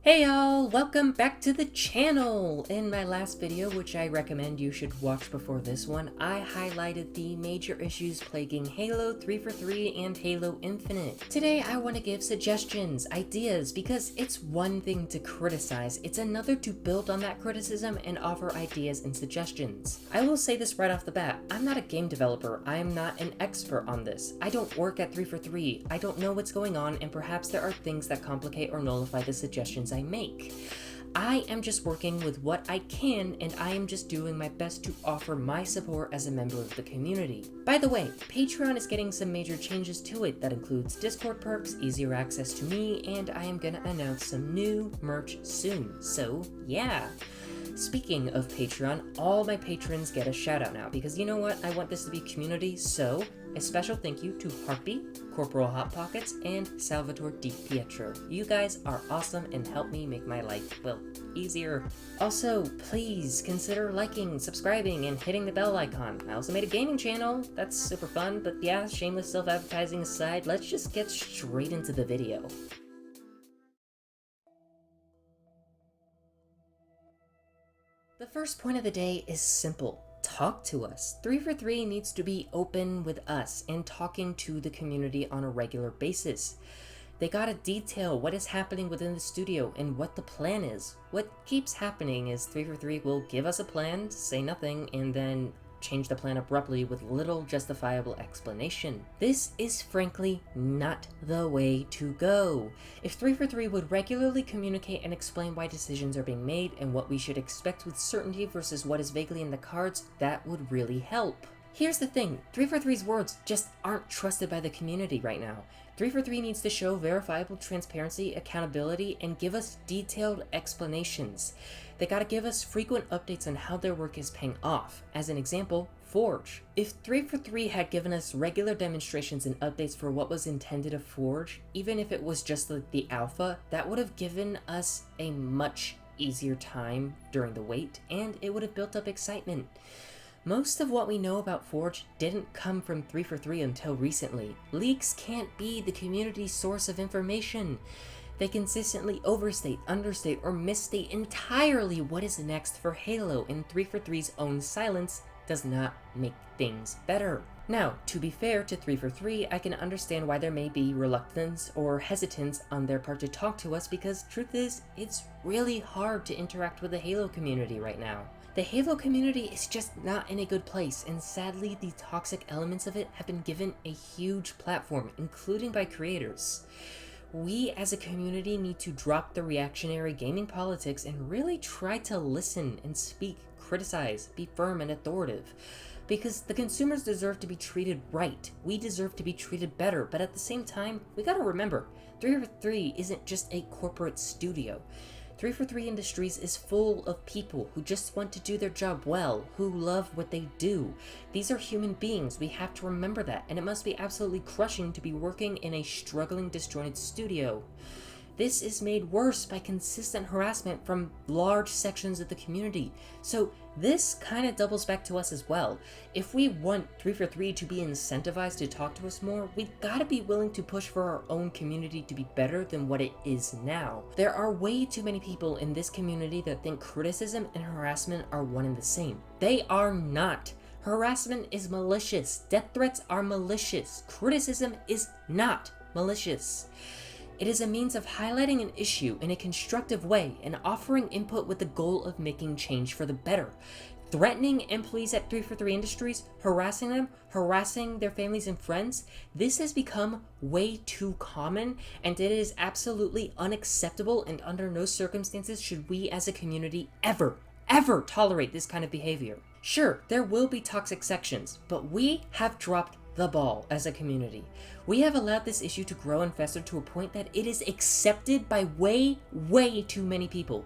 Hey y'all, welcome back to the channel! In my last video, which I recommend you should watch before this one, I highlighted the major issues plaguing Halo 343 and Halo Infinite. Today I want to give suggestions, ideas, because it's one thing to criticize, it's another to build on that criticism and offer ideas and suggestions. I will say this right off the bat, I'm not a game developer, I am not an expert on this. I don't work at 343, I don't know what's going on, and perhaps there are things that complicate or nullify the suggestions I make. I am just working with what I can, and I am just doing my best to offer my support as a member of the community. By the way, Patreon is getting some major changes to it that includes Discord perks, easier access to me, and I am gonna announce some new merch soon. So yeah. Speaking of Patreon, all my patrons get a shout out now because you know what? I want this to be community, so a special thank you to Heartbeat, Corporal Hot Pockets, and Salvatore Di Pietro. You guys are awesome and help me make my life, well, easier. Also, please consider liking, subscribing, and hitting the bell icon. I also made a gaming channel. That's super fun, but yeah, shameless self-advertising aside, let's just get straight into the video. The first point of the day is simple. Talk to us. 343 needs to be open with us and talking to the community on a regular basis. They gotta detail what is happening within the studio and what the plan is. What keeps happening is 343 will give us a plan, say nothing, and then change the plan abruptly with little justifiable explanation. This is frankly not the way to go. If 343 would regularly communicate and explain why decisions are being made and what we should expect with certainty versus what is vaguely in the cards, that would really help. Here's the thing, 343's words just aren't trusted by the community right now. 343 needs to show verifiable transparency, accountability, and give us detailed explanations. They gotta give us frequent updates on how their work is paying off. As an example, Forge. If 343 had given us regular demonstrations and updates for what was intended of Forge, even if it was just like the alpha, that would have given us a much easier time during the wait, and it would have built up excitement. Most of what we know about Forge didn't come from 343 until recently. Leaks can't be the community's source of information. They consistently overstate, understate, or misstate entirely what is next for Halo, and 343's own silence does not make things better. Now, to be fair to 343, I can understand why there may be reluctance or hesitance on their part to talk to us because truth is, it's really hard to interact with the Halo community right now. The Halo community is just not in a good place, and sadly the toxic elements of it have been given a huge platform, including by creators. We as a community need to drop the reactionary gaming politics and really try to listen and speak, criticize, be firm and authoritative. Because the consumers deserve to be treated right. We deserve to be treated better, but at the same time, we gotta remember, 343 isn't just a corporate studio. 343 Industries is full of people who just want to do their job well, who love what they do. These are human beings, we have to remember that, and it must be absolutely crushing to be working in a struggling, disjointed studio. This is made worse by consistent harassment from large sections of the community. So this kind of doubles back to us as well. If we want 343 to be incentivized to talk to us more, we've got to be willing to push for our own community to be better than what it is now. There are way too many people in this community that think criticism and harassment are one and the same. They are not. Harassment is malicious. Death threats are malicious. Criticism is not malicious. It is a means of highlighting an issue in a constructive way and offering input with the goal of making change for the better. Threatening employees at 343 Industries, harassing them, harassing their families and friends, this has become way too common, and it is absolutely unacceptable, and under no circumstances should we as a community ever tolerate this kind of behavior. Sure, there will be toxic sections, but we have dropped the ball as a community. We have allowed this issue to grow and fester to a point that it is accepted by way too many people.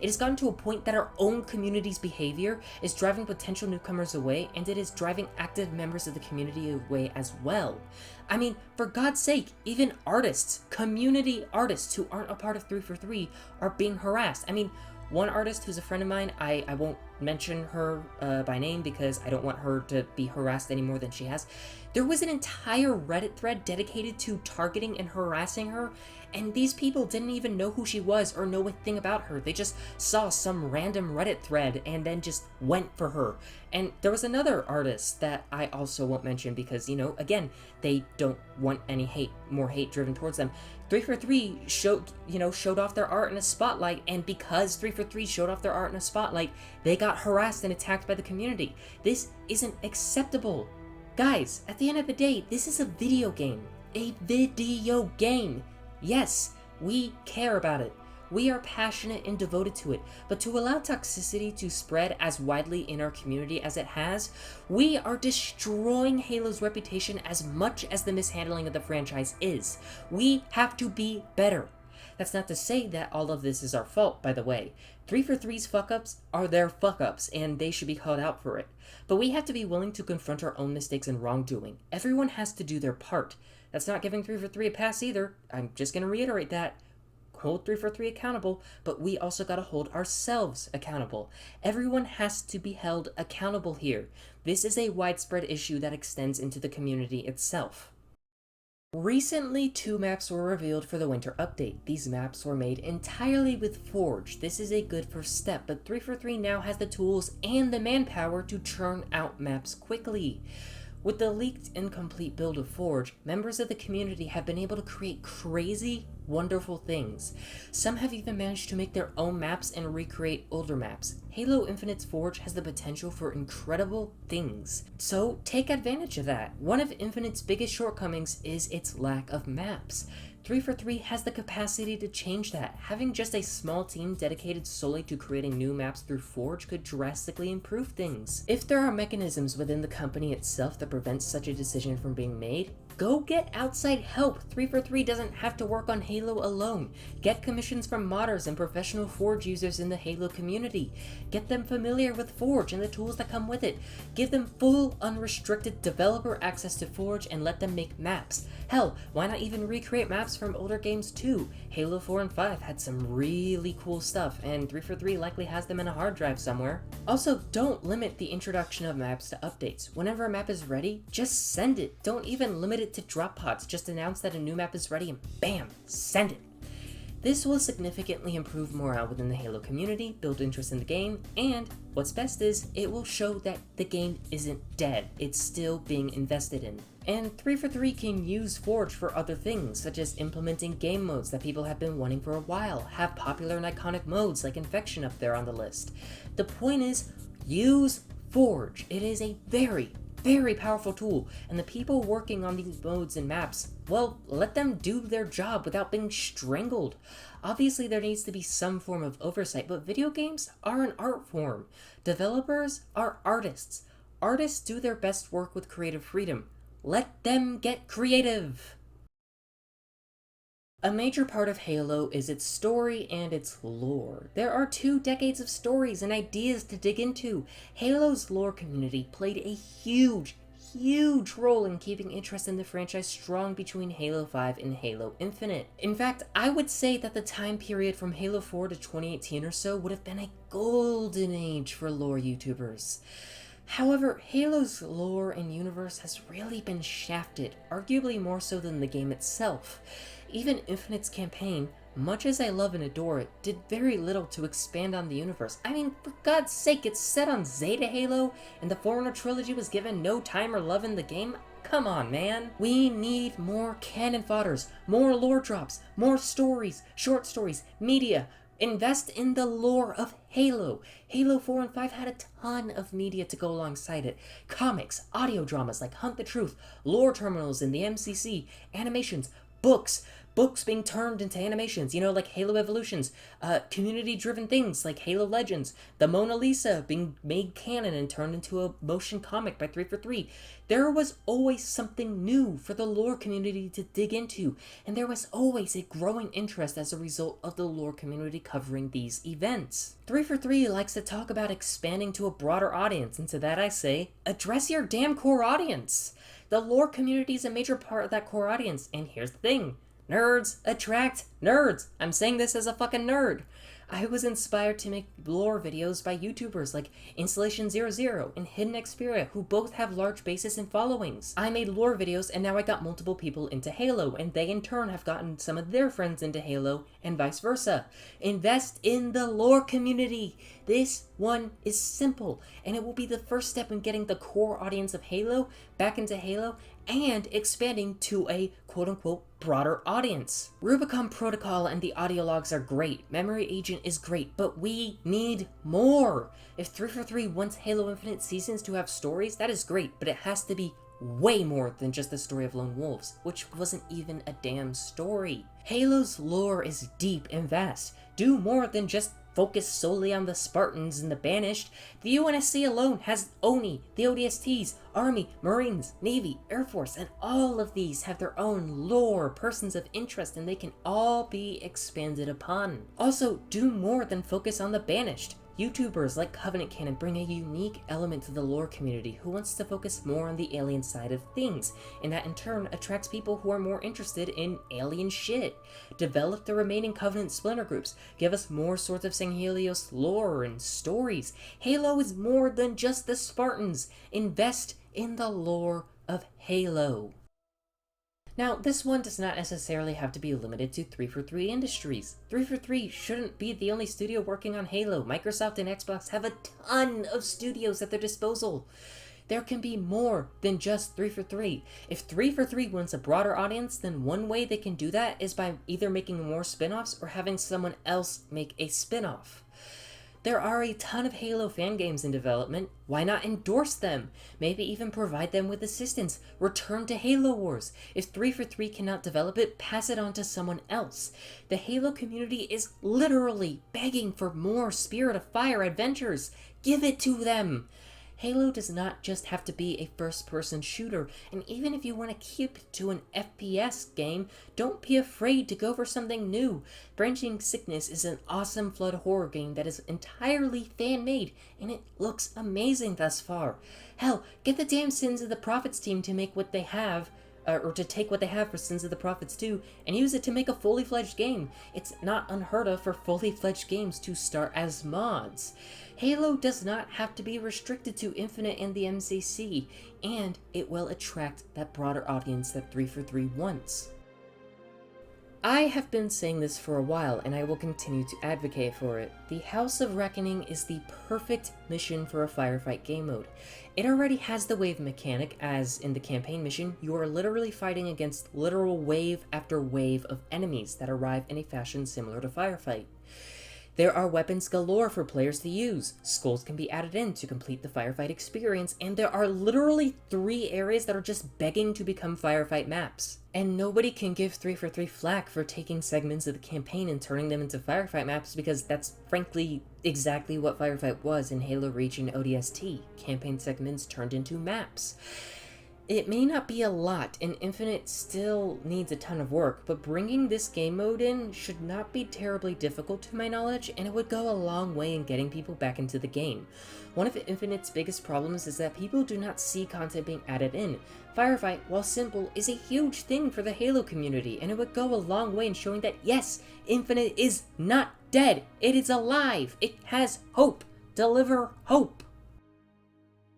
It has gotten to a point that our own community's behavior is driving potential newcomers away, and it is driving active members of the community away as well. I mean, for God's sake, even artists, community artists who aren't a part of 343 are being harassed. I mean, one artist who's a friend of mine, I won't mention her by name because I don't want her to be harassed any more than she has. There was an entire Reddit thread dedicated to targeting and harassing her, And these people didn't even know who she was or know a thing about her. They just saw some random Reddit thread and then just went for her. And there was another artist that I also won't mention because, again, they don't want any hate, more hate driven towards them. 343 showed off their art in a spotlight, and because 343 showed off their art in a spotlight, they got harassed and attacked by the community. This isn't acceptable. Guys, at the end of the day, this is a video game. A video game. Yes, we care about it. We are passionate and devoted to it, but to allow toxicity to spread as widely in our community as it has, we are destroying Halo's reputation as much as the mishandling of the franchise is. We have to be better. That's not to say that all of this is our fault, by the way. 343's fuck-ups are their fuck-ups, and they should be called out for it. But we have to be willing to confront our own mistakes and wrongdoing. Everyone has to do their part. That's not giving 343 a pass either. I'm just going to reiterate that. Hold 343 accountable, but we also got to hold ourselves accountable. Everyone has to be held accountable here. This is a widespread issue that extends into the community itself. Recently, 2 maps were revealed for the winter update. These maps were made entirely with Forge. This is a good first step, but 343 now has the tools and the manpower to churn out maps quickly. With the leaked incomplete build of Forge, members of the community have been able to create crazy, wonderful things. Some have even managed to make their own maps and recreate older maps. Halo Infinite's Forge has the potential for incredible things, so take advantage of that. One of Infinite's biggest shortcomings is its lack of maps. 343 has the capacity to change that. Having just a small team dedicated solely to creating new maps through Forge could drastically improve things. If there are mechanisms within the company itself that prevent such a decision from being made, go get outside help. 343 doesn't have to work on Halo alone. Get commissions from modders and professional Forge users in the Halo community. Get them familiar with Forge and the tools that come with it. Give them full, unrestricted developer access to Forge and let them make maps. Hell, why not even recreate maps from older games too? Halo 4 and 5 had some really cool stuff, and 343 likely has them in a hard drive somewhere. Also, don't limit the introduction of maps to updates. Whenever a map is ready, just send it. Don't even limit it to drop pods. Just announce that a new map is ready and bam, send it. This will significantly improve morale within the Halo community, build interest in the game, and what's best is, it will show that the game isn't dead, it's still being invested in. And 343 can use Forge for other things, such as implementing game modes that people have been wanting for a while, have popular and iconic modes like Infection up there on the list. The point is, use Forge. It is a very powerful tool, and the people working on these modes and maps, well, let them do their job without being strangled. Obviously, there needs to be some form of oversight, but video games are an art form. Developers are artists. Artists do their best work with creative freedom. Let them get creative! A major part of Halo is its story and its lore. There are 2 decades of stories and ideas to dig into. Halo's lore community played a huge role in keeping interest in the franchise strong between Halo 5 and Halo Infinite. In fact, I would say that the time period from Halo 4 to 2018 or so would have been a golden age for lore YouTubers. However, Halo's lore and universe has really been shafted, arguably more so than the game itself. Even Infinite's campaign, much as I love and adore it, did very little to expand on the universe. I mean, for God's sake, it's set on Zeta Halo, and the Forerunner trilogy was given no time or love in the game? Come on, man. We need more cannon fodders, more lore drops, more stories, short stories, media. Invest in the lore of Halo. Halo 4 and 5 had a ton of media to go alongside it. Comics, audio dramas like Hunt the Truth, lore terminals in the MCC, animations, books being turned into animations, like Halo Evolutions, community-driven things like Halo Legends, the Mona Lisa being made canon and turned into a motion comic by 343. There was always something new for the lore community to dig into, and there was always a growing interest as a result of the lore community covering these events. 343 likes to talk about expanding to a broader audience, and to that I say, address your damn core audience! The lore community is a major part of that core audience, and here's the thing. Nerds attract nerds. I'm saying this as a fucking nerd. I was inspired to make lore videos by YouTubers like Installation00 and Hidden Xperia, who both have large bases and followings. I made lore videos and now I got multiple people into Halo, and they in turn have gotten some of their friends into Halo, and vice versa. Invest in the lore community. This one is simple, and it will be the first step in getting the core audience of Halo back into Halo and expanding to a quote-unquote broader audience. Rubicon Protocol and the audio logs are great, Memory Agent is great, but we need more! If 343 wants Halo Infinite Seasons to have stories, that is great, but it has to be way more than just the story of Lone Wolves, which wasn't even a damn story. Halo's lore is deep and vast. Do more than just focus solely on the Spartans and the Banished. The UNSC alone has ONI, the ODSTs, Army, Marines, Navy, Air Force, and all of these have their own lore, persons of interest, and they can all be expanded upon. Also, do more than focus on the Banished. YouTubers like Covenant Canon bring a unique element to the lore community who wants to focus more on the alien side of things, and that in turn attracts people who are more interested in alien shit. Develop the remaining Covenant splinter groups, give us more sorts of Sanghelios lore and stories. Halo is more than just the Spartans. Invest in the lore of Halo. Now, this one does not necessarily have to be limited to 343 Industries. 343 shouldn't be the only studio working on Halo. Microsoft and Xbox have a ton of studios at their disposal. There can be more than just 343. If 343 wants a broader audience, then one way they can do that is by either making more spin-offs or having someone else make a spin-off. There are a ton of Halo fan games in development. Why not endorse them? Maybe even provide them with assistance. Return to Halo Wars. If 343 cannot develop it, pass it on to someone else. The Halo community is literally begging for more Spirit of Fire adventures. Give it to them. Halo does not just have to be a first-person shooter, and even if you want to keep it to an FPS game, don't be afraid to go for something new. Branching Sickness is an awesome flood horror game that is entirely fan-made, and it looks amazing thus far. Hell, get the damn Sins of the Prophets team to make what they have, or to take what they have for Sins of the Prophets 2 and use it to make a fully fledged game. It's not unheard of for fully fledged games to start as mods. Halo does not have to be restricted to Infinite and the MCC, and it will attract that broader audience that 343 wants. I have been saying this for a while, and I will continue to advocate for it. The House of Reckoning is the perfect mission for a Firefight game mode. It already has the wave mechanic, as in the campaign mission, you are literally fighting against literal wave after wave of enemies that arrive in a fashion similar to Firefight. There are weapons galore for players to use, skulls can be added in to complete the Firefight experience, and there are literally 3 areas that are just begging to become Firefight maps. And nobody can give 343 flack for taking segments of the campaign and turning them into Firefight maps, because that's frankly exactly what Firefight was in Halo Reach and ODST, campaign segments turned into maps. It may not be a lot, and Infinite still needs a ton of work, but bringing this game mode in should not be terribly difficult to my knowledge, and it would go a long way in getting people back into the game. One of Infinite's biggest problems is that people do not see content being added in. Firefight, while simple, is a huge thing for the Halo community, and it would go a long way in showing that yes, Infinite is not dead, it is alive, it has hope. Deliver hope.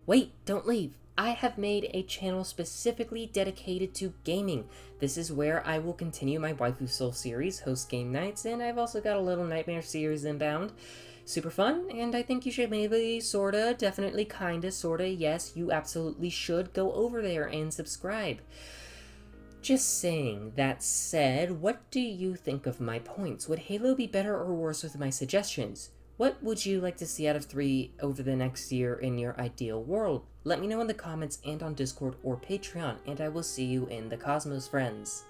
Wait, don't leave. I have made a channel specifically dedicated to gaming. This is where I will continue my Waifu Soul series, host game nights, and I've also got a little Nightmare series inbound. Super fun, and I think you should maybe, sorta, definitely, kinda, sorta, yes, you absolutely should go over there and subscribe. Just saying, that said, what do you think of my points? Would Halo be better or worse with my suggestions? What would you like to see out of 3 over the next year in your ideal world? Let me know in the comments and on Discord or Patreon, and I will see you in the cosmos, friends.